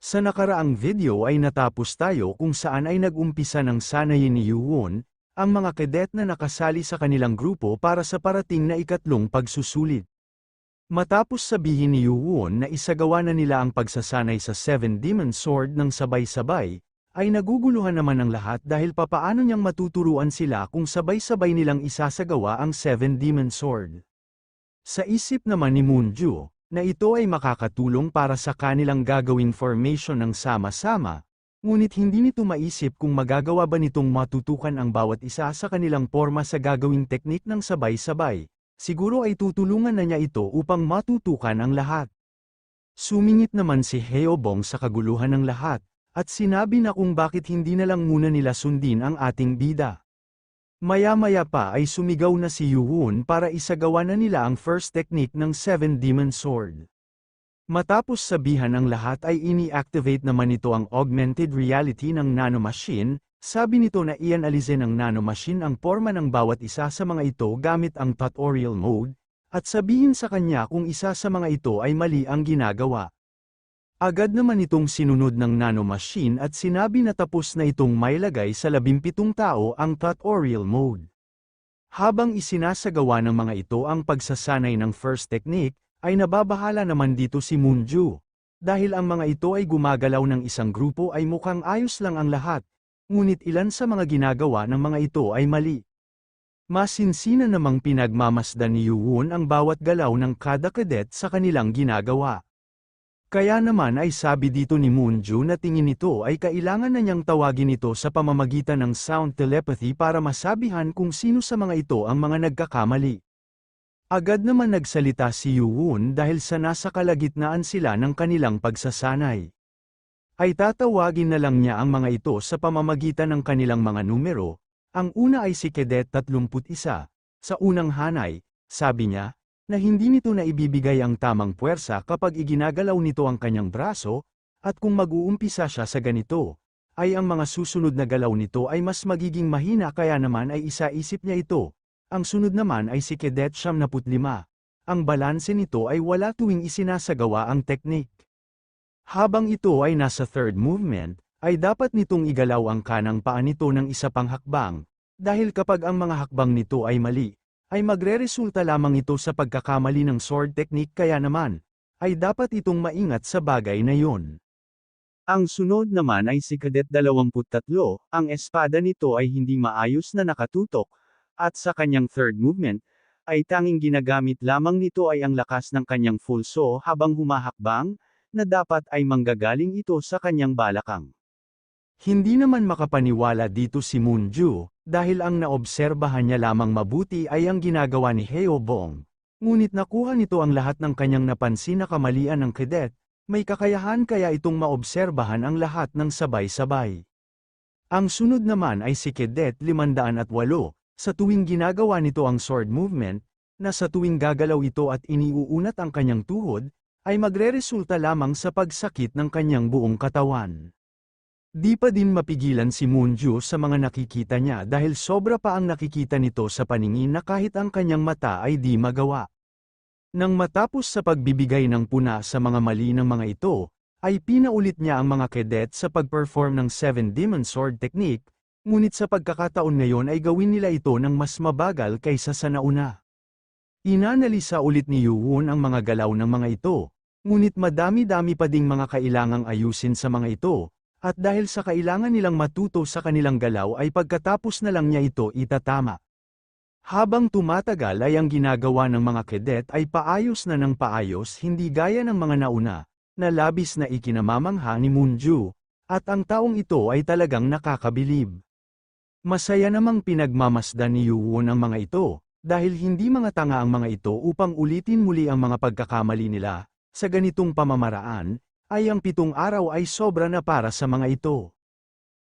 Sa nakaraang video ay natapos tayo kung saan ay nag-umpisa ng sanayin ni Yuwon, ang mga cadet na nakasali sa kanilang grupo para sa parating na ikatlong pagsusulit. Matapos sabihin ni Yuwon na isagawa na nila ang pagsasanay sa Seven Demon Sword ng sabay-sabay, ay naguguluhan naman ang lahat dahil papaano niyang matuturuan sila kung sabay-sabay nilang isasagawa ang Seven Demon Sword. Sa isip naman ni Moonju, na ito ay makakatulong para sa kanilang gagawing formation ng sama-sama, ngunit hindi nito maisip kung magagawa ba nitong matutukan ang bawat isa sa kanilang porma sa gagawing teknik ng sabay-sabay. Siguro ay tutulungan na niya ito upang matutukan ang lahat. Sumingit naman si Heobong sa kaguluhan ng lahat, at sinabi na kung bakit hindi na lang muna nila sundin ang ating bida. Maya-maya pa ay sumigaw na si Yuwon para isagawa na nila ang first technique ng Seven Demon Sword. Matapos sabihan ang lahat ay ini-activate naman ito ang augmented reality ng nanomachine, sabi nito na ianalisin ng nanomachine ang porma ng bawat isa sa mga ito gamit ang tutorial mode, at sabihin sa kanya kung isa sa mga ito ay mali ang ginagawa. Agad naman itong sinunod ng nanomachine at sinabi na tapos na itong mailagay sa 17 tao ang tutorial mode. Habang isinasagawa ng mga ito ang pagsasanay ng first technique, ay nababahala naman dito si Moonju. Dahil ang mga ito ay gumagalaw ng isang grupo ay mukhang ayos lang ang lahat, ngunit ilan sa mga ginagawa ng mga ito ay mali. Masinsina namang pinagmamasdan ni Yuwon ang bawat galaw ng kada cadet sa kanilang ginagawa. Kaya naman ay sabi dito ni Moonju na tingin nito ay kailangan na niyang tawagin ito sa pamamagitan ng sound telepathy para masabihan kung sino sa mga ito ang mga nagkakamali. Agad naman nagsalita si Yuwon dahil sa nasa kalagitnaan sila ng kanilang pagsasanay. Ay tatawagin na lang niya ang mga ito sa pamamagitan ng kanilang mga numero. Ang una ay si Cadet 31. Sa unang hanay, sabi niya, na hindi nito na ibibigay ang tamang puwersa kapag iginagalaw nito ang kanyang braso, at kung mag-uumpisa siya sa ganito, ay ang mga susunod na galaw nito ay mas magiging mahina kaya naman ay isaisip niya ito. Ang sunod naman ay si Cadet 75. Ang balanse nito ay wala tuwing isinasagawa ang teknik. Habang ito ay nasa third movement, ay dapat nitong igalaw ang kanang paa nito ng isa pang hakbang, dahil kapag ang mga hakbang nito ay mali, ay magreresulta lamang ito sa pagkakamali ng sword technique kaya naman, ay dapat itong maingat sa bagay na yon. Ang sunod naman ay si Cadet 23, ang espada nito ay hindi maayos na nakatutok, at sa kanyang third movement, ay tanging ginagamit lamang nito ay ang lakas ng kanyang full saw habang humahakbang, na dapat ay manggagaling ito sa kanyang balakang. Hindi naman makapaniwala dito si Moonju, dahil ang naobserbahan niya lamang mabuti ay ang ginagawa ni Heobong. Ngunit nakuha nito ang lahat ng kanyang napansin na kamalian ng cadet, may kakayahan kaya itong maobserbahan ang lahat ng sabay-sabay. Ang sunod naman ay si Cadet 508, sa tuwing ginagawa nito ang sword movement, na sa tuwing gagalaw ito at iniuunat ang kanyang tuhod, ay magreresulta lamang sa pagsakit ng kanyang buong katawan. Di pa din mapigilan si Moonju sa mga nakikita niya dahil sobra pa ang nakikita nito sa paningin na kahit ang kanyang mata ay di magawa. Nang matapos sa pagbibigay ng puna sa mga mali ng mga ito, ay pinaulit niya ang mga cadet sa pag-perform ng Seven Demon Sword Technique, ngunit sa pagkakataon ngayon ay gawin nila ito ng mas mabagal kaysa sa nauna. Inanalisa ulit ni Yuwon ang mga galaw ng mga ito, ngunit madami-dami pa ding mga kailangang ayusin sa mga ito. At dahil sa kailangan nilang matuto sa kanilang galaw ay pagkatapos na lang niya ito itatama. Habang tumatagal ay ang ginagawa ng mga cadet ay paayos na ng paayos hindi gaya ng mga nauna, na labis na ikinamamangha ni Moonju, at ang taong ito ay talagang nakakabilib. Masaya namang pinagmamasdan ni Yuwon ang mga ito, dahil hindi mga tanga ang mga ito upang ulitin muli ang mga pagkakamali nila, sa ganitong pamamaraan, ay ang 7 araw ay sobra na para sa mga ito.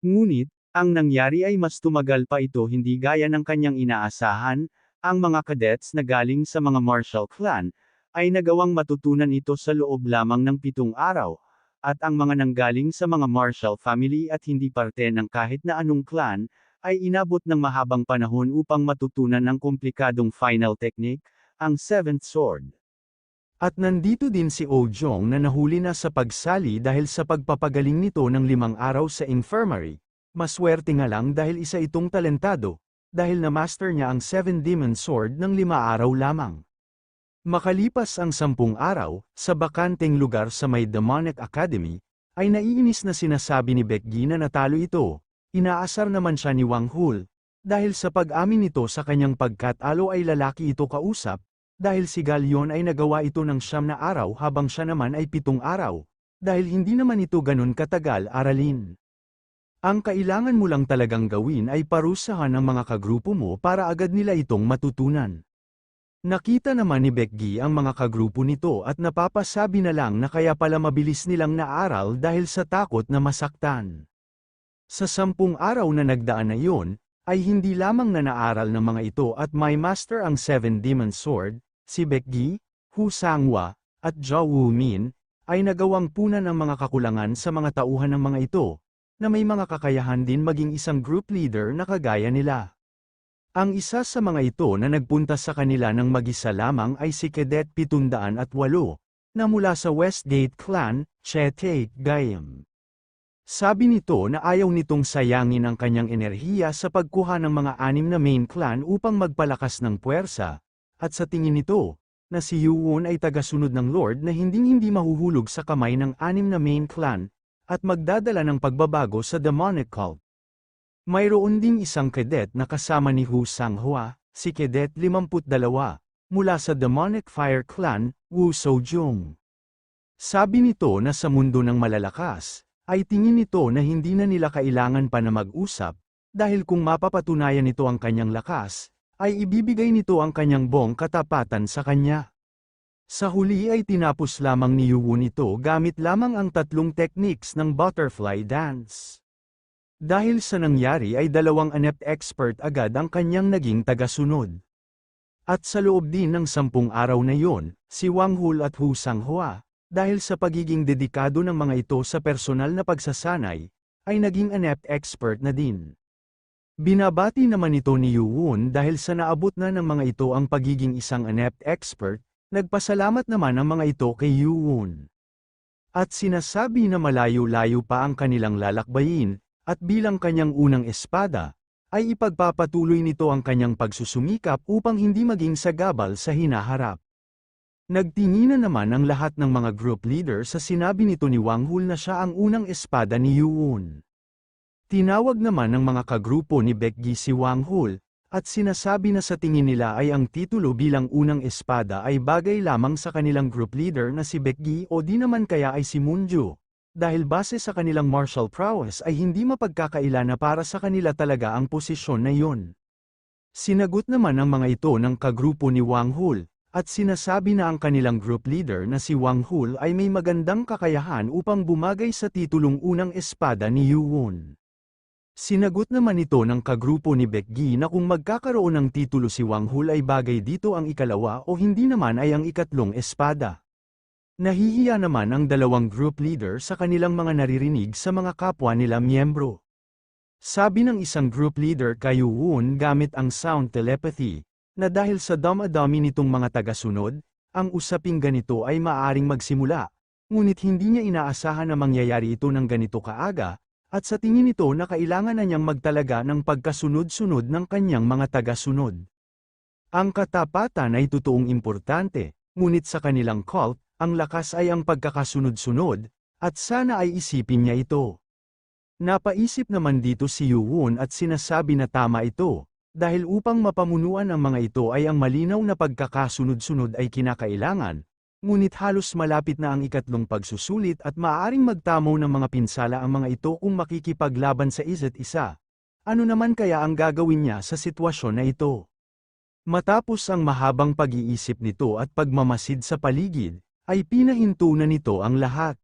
Ngunit, ang nangyari ay mas tumagal pa ito hindi gaya ng kanyang inaasahan, ang mga cadets na galing sa mga martial clan, ay nagawang matutunan ito sa loob lamang ng 7 araw, at ang mga nanggaling sa mga martial family at hindi parte ng kahit na anong clan, ay inabot ng mahabang panahon upang matutunan ang komplikadong final technique, ang Seventh Sword. At nandito din si Oh Jong na nahuli na sa pagsali dahil sa pagpapagaling nito ng 5 araw sa infirmary. Maswerte nga lang dahil isa itong talentado, dahil na-master niya ang 7 Demon Sword ng 5 araw lamang. Makalipas ang 10 araw, sa bakanteng lugar sa may Demonic Academy, ay naiinis na sinasabi ni Baekgi na natalo ito. Inaasar naman siya ni Wang Hul, dahil sa pag-amin nito sa kanyang pagkatalo ay lalaki ito kausap, dahil si Galyon ay nagawa ito ng 9 na araw habang siya naman ay 7 araw, dahil hindi naman ito ganun katagal aralin. Ang kailangan mo lang talagang gawin ay parusahan ang mga kagrupo mo para agad nila itong matutunan. Nakita naman ni Baekgi ang mga kagrupo nito at napapasabi na lang na kaya pala mabilis nilang naaral dahil sa takot na masaktan. Sa 10 araw na nagdaan na iyon, ay hindi lamang na naaral ng mga ito at may master ang 7 Demon Sword, si Baekgi, Hu Sanghua, at Zhao Wumin, ay nagawang punan ang mga kakulangan sa mga tauhan ng mga ito, na may mga kakayahan din maging isang group leader na kagaya nila. Ang isa sa mga ito na nagpunta sa kanila ng mag-isa lamang ay si Cadet 708, na mula sa Westgate Clan, Chete Gayam. Sabi nito na ayaw nitong sayangin ang kanyang enerhiya sa pagkuha ng mga 6 na main clan upang magpalakas ng puwersa, at sa tingin nito, na si Yuwon ay tagasunod ng Lord na hinding-hindi mahuhulog sa kamay ng 6 na main clan, at magdadala ng pagbabago sa demonic cult. Mayroon ding isang cadet na kasama ni Hu Sanghua, si Cadet 52, mula sa demonic fire clan, Wu Soujung. Sabi nito na sa mundo ng malalakas, ay tingin nito na hindi na nila kailangan pa na mag-usap, dahil kung mapapatunayan nito ang kanyang lakas, ay ibibigay nito ang kanyang buong katapatan sa kanya. Sa huli ay tinapos lamang ni Yuwon ito gamit lamang ang 3 techniques ng butterfly dance. Dahil sa nangyari ay 2 anept expert agad ang kanyang naging tagasunod. At sa loob din ng 10 araw na iyon, si Wang Hul at Hu Sanghua, dahil sa pagiging dedikado ng mga ito sa personal na pagsasanay, ay naging anept expert na din. Binabati naman ito ni Yuwon dahil sa naabot na ng mga ito ang pagiging isang anept expert, nagpasalamat naman ang mga ito kay Yuwon. At sinasabi na malayo-layo pa ang kanilang lalakbayin, at bilang kanyang unang espada, ay ipagpapatuloy nito ang kanyang pagsusumikap upang hindi maging sagabal sa hinaharap. Nagtinginan naman ang lahat ng mga group leader sa sinabi nito ni Wang Hul na siya ang unang espada ni Yuwon. Tinawag naman ng mga kagrupo ni Baekgi si Wang Hul, at sinasabi na sa tingin nila ay ang titulo bilang unang espada ay bagay lamang sa kanilang group leader na si Baekgi o di naman kaya ay si Moonju, dahil base sa kanilang martial prowess ay hindi mapagkakaila na para sa kanila talaga ang posisyon na iyon. Sinagot naman ang mga ito ng kagrupo ni Wang Hul, at sinasabi na ang kanilang group leader na si Wang Hul ay may magandang kakayahan upang bumagay sa titulong unang espada ni Yuwon. Sinagot naman ito ng kagrupo ni Baekgi na kung magkakaroon ng titulo si Wang Hul ay bagay dito ang ikalawa o hindi naman ay ang ikatlong espada. Nahihiya naman ang 2 group leader sa kanilang mga naririnig sa mga kapwa nila miyembro. Sabi ng isang group leader kay Yuwon gamit ang sound telepathy, na dahil sa dama-dami nitong mga tagasunod, ang usaping ganito ay maaaring magsimula, ngunit hindi niya inaasahan na mangyayari ito ng ganito kaaga, at sa tingin nito na kailangan na niyang magtalaga ng pagkasunod-sunod ng kanyang mga tagasunod. Ang katapatan ay totoong importante, ngunit sa kanilang cult, ang lakas ay ang pagkakasunod-sunod, at sana ay isipin niya ito. Napaisip naman dito si Yuwon at sinasabi na tama ito, dahil upang mapamunuan ang mga ito ay ang malinaw na pagkakasunod-sunod ay kinakailangan, ngunit halos malapit na ang ikatlong pagsusulit at maaaring magtamo ng mga pinsala ang mga ito kung makikipaglaban sa isa't isa. Ano naman kaya ang gagawin niya sa sitwasyon na ito? Matapos ang mahabang pag-iisip nito at pagmamasid sa paligid, ay pinahinto na nito ang lahat.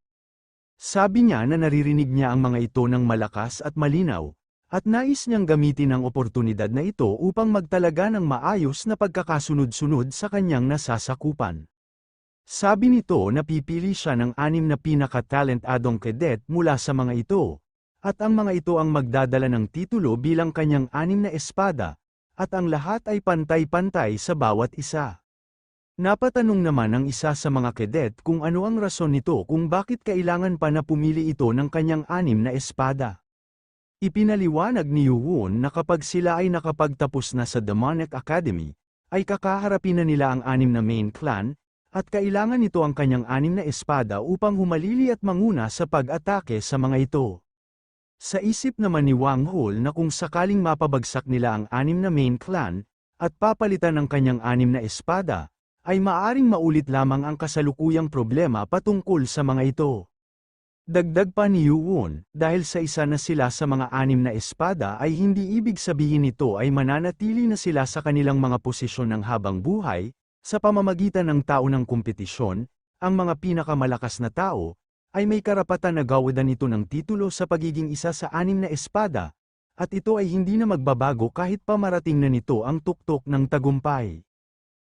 Sabi niya na naririnig niya ang mga ito ng malakas at malinaw, at nais niyang gamitin ang oportunidad na ito upang magtalaga ng maayos na pagkakasunod-sunod sa kanyang nasasakupan. Sabi nito na pipili siya ng 6 na pinaka-talentadong cadet mula sa mga ito, at ang mga ito ang magdadala ng titulo bilang kanyang 6 na espada, at ang lahat ay pantay-pantay sa bawat isa. Napatanong naman ang isa sa mga kedet kung ano ang rason nito kung bakit kailangan pa na pumili ito ng kanyang 6 na espada. Ipinaliwanag ni Yuwon na kapag sila ay nakapagtapos na sa Demonic Academy, ay kakaharapin na nila ang 6 na main clan, at kailangan nito ang kanyang 6 na espada upang humalili at manguna sa pag-atake sa mga ito. Sa isip naman ni Wang Hul na kung sakaling mapabagsak nila ang 6 na main clan, at papalitan ng kanyang 6 na espada, ay maaring maulit lamang ang kasalukuyang problema patungkol sa mga ito. Dagdag pa ni Yuwon, dahil sa isa na sila sa mga 6 na espada ay hindi ibig sabihin nito ay mananatili na sila sa kanilang mga posisyon ng habang buhay, sa pamamagitan ng taunang kompetisyon, ang mga pinakamalakas na tao, ay may karapatan na gawadan ito ng titulo sa pagiging isa sa 6 na espada, at ito ay hindi na magbabago kahit pa marating na nito ang tuktok ng tagumpay.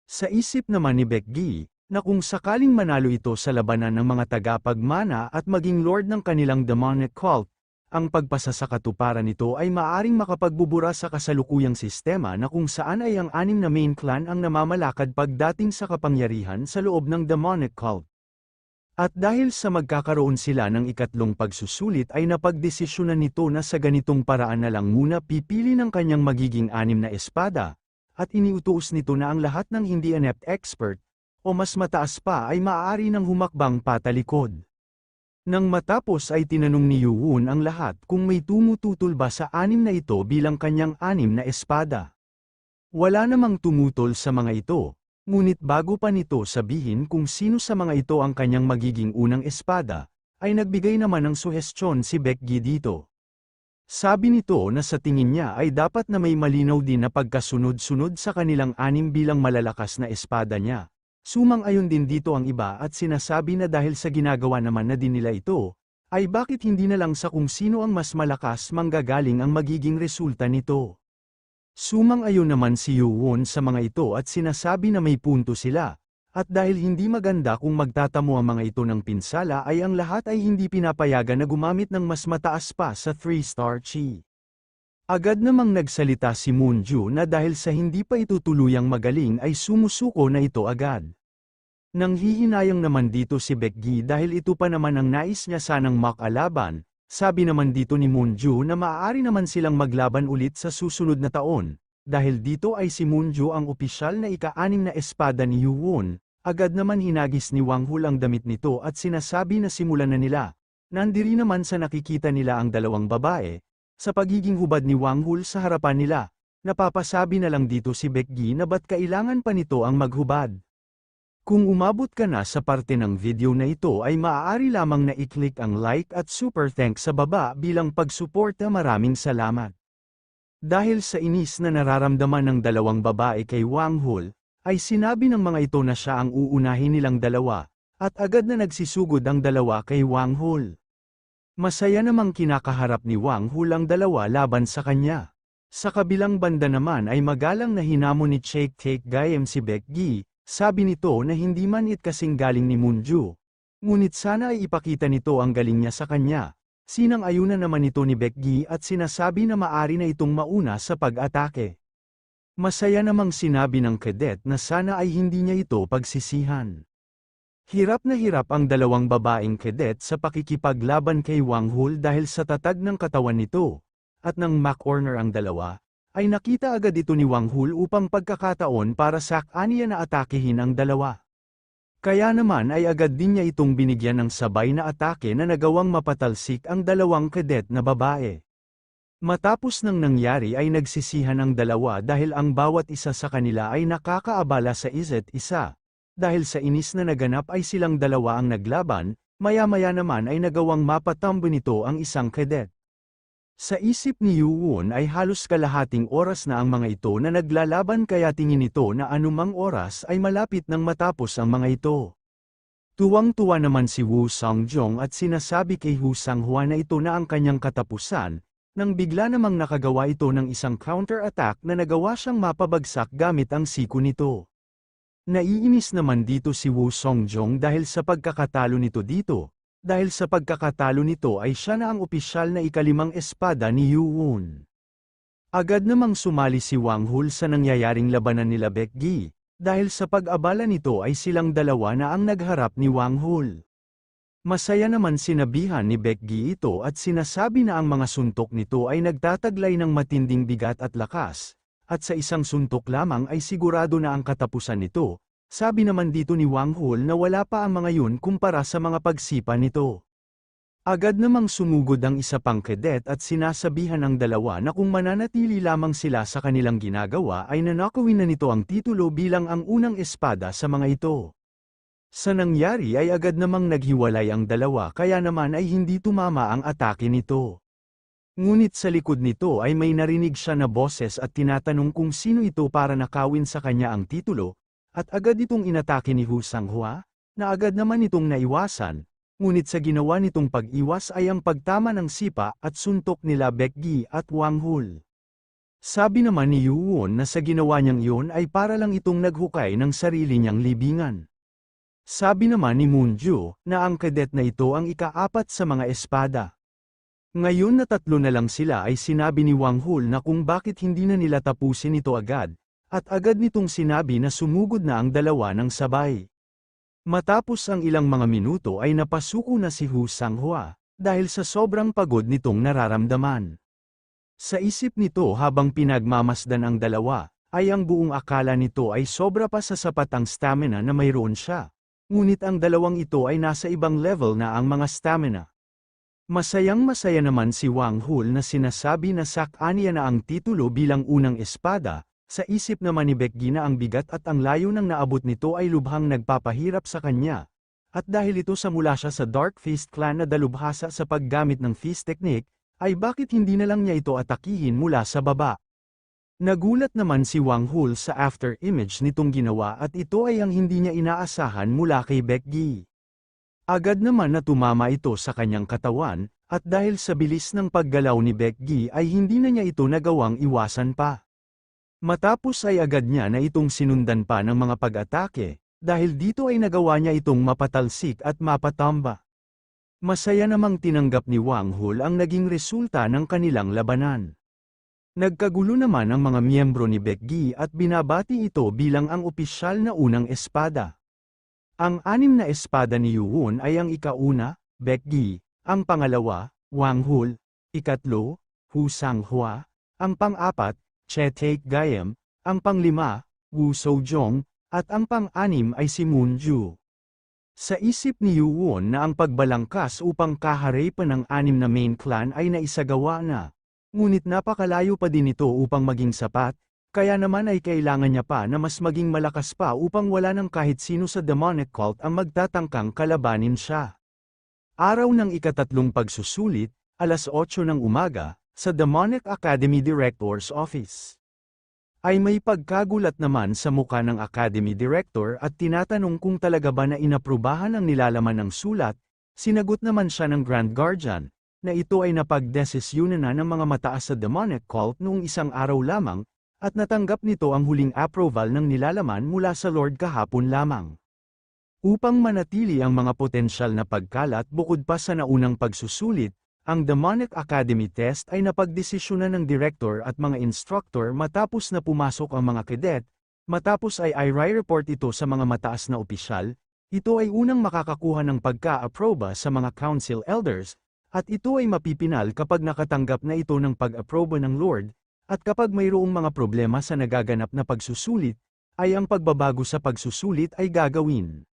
Sa isip naman ni Baekgi, na kung sakaling manalo ito sa labanan ng mga tagapagmana at maging lord ng kanilang demonic cult, ang pagpasa sa katuparan nito ay maaring makapagbubura sa kasalukuyang sistema na kung saan ay ang 6 na main clan ang namamalakad pagdating sa kapangyarihan sa loob ng demonic cult. At dahil sa magkakaroon sila ng ikatlong pagsusulit ay napagdesisyonan nito na sa ganitong paraan na lang muna pipili ng kanyang magiging 6 na espada, at iniutuos nito na ang lahat ng hindi inept expert, o mas mataas pa ay maaari ng humakbang patalikod. Nang matapos ay tinanong ni Yuwon ang lahat kung may tumututol ba sa 6 na ito bilang kanyang 6 na espada. Wala namang tumutol sa mga ito, ngunit bago pa nito sabihin kung sino sa mga ito ang kanyang magiging unang espada, ay nagbigay naman ng suhestyon si Baekgi dito. Sabi nito na sa tingin niya ay dapat na may malinaw din na pagkasunod-sunod sa kanilang 6 bilang malalakas na espada niya. Sumang-ayon din dito ang iba at sinasabi na dahil sa ginagawa naman na din nila ito, ay bakit hindi na lang sa kung sino ang mas malakas manggagaling ang magiging resulta nito. Sumang-ayon naman si Yuwon sa mga ito at sinasabi na may punto sila. At dahil hindi maganda kung magtatamo ang mga ito ng pinsala ay ang lahat ay hindi pinapayagan na gumamit ng mas mataas pa sa 3-star chi. Agad namang nagsalita si Moonju na dahil sa hindi pa ito tuluyang magaling ay sumusuko na ito agad. Nanghihinayang naman dito si Baekgi dahil ito pa naman ang nais niya sanang makalaban, sabi naman dito ni Moonju na maaari naman silang maglaban ulit sa susunod na taon. Dahil dito ay si Moonju ang opisyal na ika-6 na espada ni Yuwon, agad naman hinagis ni Wang Hul ang damit nito at sinasabi na simulan na nila. Nandiri naman sa nakikita nila ang dalawang babae, sa pagiging hubad ni Wang Hul sa harapan nila, napapasabi na lang dito si Baekgi na ba't kailangan pa nito ang maghubad. Kung umabot ka na sa parte ng video na ito ay maaari lamang na i-click ang like at super thanks sa baba bilang pagsuporta. Maraming salamat. Dahil sa inis na nararamdaman ng dalawang babae kay Wang Hul, ay sinabi ng mga ito na siya ang uunahin nilang dalawa, at agad na nagsisugod ang dalawa kay Wang Hul. Masaya namang kinakaharap ni Wang Hul ang dalawa laban sa kanya. Sa kabilang banda naman ay magalang na hinamon ni Cheik Taek Gayem si Baekgi, sabi nito na hindi man it kasing galing ni Moonju. Ngunit sana ay ipakita nito ang galing niya sa kanya. Sinang-ayunan naman ito ni Baekgi at sinasabi na maari na itong mauna sa pag-atake. Masaya namang sinabi ng cadet na sana ay hindi niya ito pagsisihan. Hirap na hirap ang dalawang babaeng cadet sa pakikipaglaban kay Wang Hul dahil sa tatag ng katawan nito, at nang ma-corner ang dalawa, ay nakita agad ito ni Wang Hul upang pagkakataon para sak-aniya na atakehin ang dalawa. Kaya naman ay agad din niya itong binigyan ng sabay na atake na nagawang mapatalsik ang dalawang cadet na babae. Matapos nang nangyari ay nagsisihan ang dalawa dahil ang bawat isa sa kanila ay nakakaabala sa isa't isa. Dahil sa inis na naganap ay silang dalawa ang naglaban, maya-maya naman ay nagawang mapatambo nito ang isang cadet. Sa isip ni Yuwon ay halos kalahating oras na ang mga ito na naglalaban kaya tingin nito na anumang oras ay malapit nang matapos ang mga ito. Tuwang-tuwa naman si Woo Sang-jong at sinasabi kay Woo Sang-hwa na ito na ang kanyang katapusan, nang bigla namang nakagawa ito ng isang counter-attack na nagawa siyang mapabagsak gamit ang siko nito. Naiinis naman dito si Woo Sang-jong dahil sa pagkakatalo nito dito. Dahil sa pagkakatalo nito ay siya na ang opisyal na ika-5 espada ni Yuwon. Agad namang sumali si Wang Hul sa nangyayaring labanan nila Baekgi, Dahil sa pag-abala nito ay silang dalawa na ang nagharap ni Wang Hul. Masaya naman sinabihan ni Baekgi ito at sinasabi na ang mga suntok nito ay nagtataglay ng matinding bigat at lakas, at sa isang suntok lamang ay sigurado na ang katapusan nito. Sabi naman dito ni Wang Hul na wala pa ang mga yun kumpara sa mga pagsipa nito. Agad namang sumugod ang isa pang cadet at sinasabihan ang dalawa na kung mananatili lamang sila sa kanilang ginagawa ay nanakawin na nito ang titulo bilang ang unang espada sa mga ito. Sa nangyari ay agad namang naghiwalay ang dalawa kaya naman ay hindi tumama ang atake nito. Ngunit sa likod nito ay may narinig siya na boses at tinatanong kung sino ito para nakawin sa kanya ang titulo, at agad itong inatake ni Hu Sanghua, na agad naman itong naiwasan, ngunit sa ginawa nitong pag-iwas ay ang pagtama ng sipa at suntok nila Baekgi at Wang Hul. Sabi naman ni Yuwon na sa ginawa niyang iyon ay para lang itong naghukay ng sarili niyang libingan. Sabi naman ni Moonju na ang cadet na ito ang ika-4 sa mga espada. Ngayon na 3 na lang sila ay sinabi ni Wang Hul na kung bakit hindi na nila tapusin ito agad, at agad nitong sinabi na sumugod na ang dalawa ng sabay. Matapos ang ilang mga minuto ay napasuko na si Hu Sanghua, dahil sa sobrang pagod nitong nararamdaman. Sa isip nito habang pinagmamasdan ang dalawa, ay ang buong akala nito ay sobra pa sa sapat ang stamina na mayroon siya. Ngunit ang dalawang ito ay nasa ibang level na ang mga stamina. Masayang-masaya naman si Wang Hul na sinasabi na sakanya na ang titulo bilang unang espada, sa isip naman ni Baekgi na ang bigat at ang layo ng naabot nito ay lubhang nagpapahirap sa kanya. At dahil ito sa mula siya sa Dark Fist Clan na dalubhasa sa paggamit ng fist technique, ay bakit hindi na lang niya ito atakihin mula sa baba. Nagulat naman si Wang Hul sa after image nitong ginawa at ito ay ang hindi niya inaasahan mula kay Baekgi. Agad naman na tumama ito sa kanyang katawan, at dahil sa bilis ng paggalaw ni Baekgi ay hindi na niya ito nagawang iwasan pa. Matapos ay agad niya na itong sinundan pa ng mga pag-atake, dahil dito ay nagawa niya itong mapatalsik at mapatamba. Masaya namang tinanggap ni Wang Hul ang naging resulta ng kanilang labanan. Nagkagulo naman ang mga miyembro ni Baekgi at binabati ito bilang ang opisyal na unang espada. Ang 6 na espada ni Yuwon ay ang ika-1, Baekgi, ang pangalawa, Wang Hul, ikatlo, Hu Sanghua, ang pang-4, Che Taek-gyeom, ang pang-5, Wu Sojong, at ang pang-6 ay si Moonju. Sa isip ni Yuwon na ang pagbalangkas upang kaharipan ng 6 na main clan ay naisagawa na. Ngunit napakalayo pa din ito upang maging sapat, kaya naman ay kailangan niya pa na mas maging malakas pa upang wala ng kahit sino sa demonic cult ang magtatangkang kalabanin siya. Araw ng ika-3 pagsusulit, alas 8 ng umaga, sa Demonic Academy Director's Office. Ay may pagkagulat naman sa muka ng Academy Director at tinatanong kung talaga ba na inaprubahan ang nilalaman ng sulat. Sinagot naman siya ng Grand Guardian, na ito ay napagdesisyunan na ng mga mataas sa demonic cult noong isang araw lamang, at natanggap nito ang huling approval ng nilalaman mula sa Lord kahapon lamang. Upang manatili ang mga potensyal na pagkalat bukod pa sa naunang pagsusulit, ang Demonic Academy test ay napagdesisyonan ng director at mga instructor matapos na pumasok ang mga cadet, matapos ay i-report ito sa mga mataas na opisyal, ito ay unang makakakuha ng pagka-aproba sa mga council elders, at ito ay mapipinal kapag nakatanggap na ito ng pag-aproba ng Lord, at kapag mayroong mga problema sa nagaganap na pagsusulit, ay ang pagbabago sa pagsusulit ay gagawin.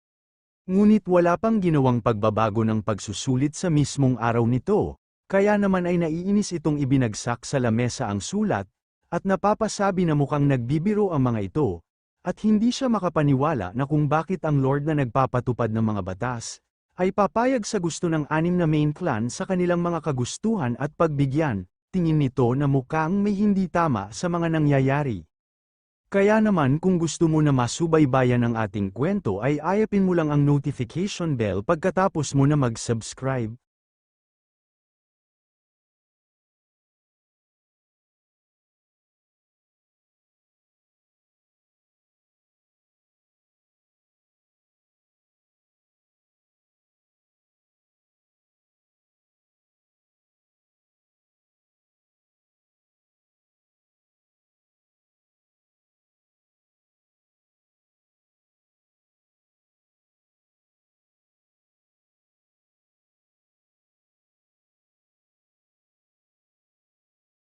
Ngunit wala pang ginawang pagbabago ng pagsusulit sa mismong araw nito, kaya naman ay naiinis itong ibinagsak sa lamesa ang sulat, at napapasabi na mukhang nagbibiro ang mga ito, at hindi siya makapaniwala na kung bakit ang Lord na nagpapatupad ng mga batas, ay papayag sa gusto ng 6 na main clan sa kanilang mga kagustuhan at pagbigyan, tingin nito na mukhang may hindi tama sa mga nangyayari. Kaya naman kung gusto mo na masubaybayan ang ating kwento ay ayapin mo lang ang notification bell pagkatapos mo na mag-subscribe.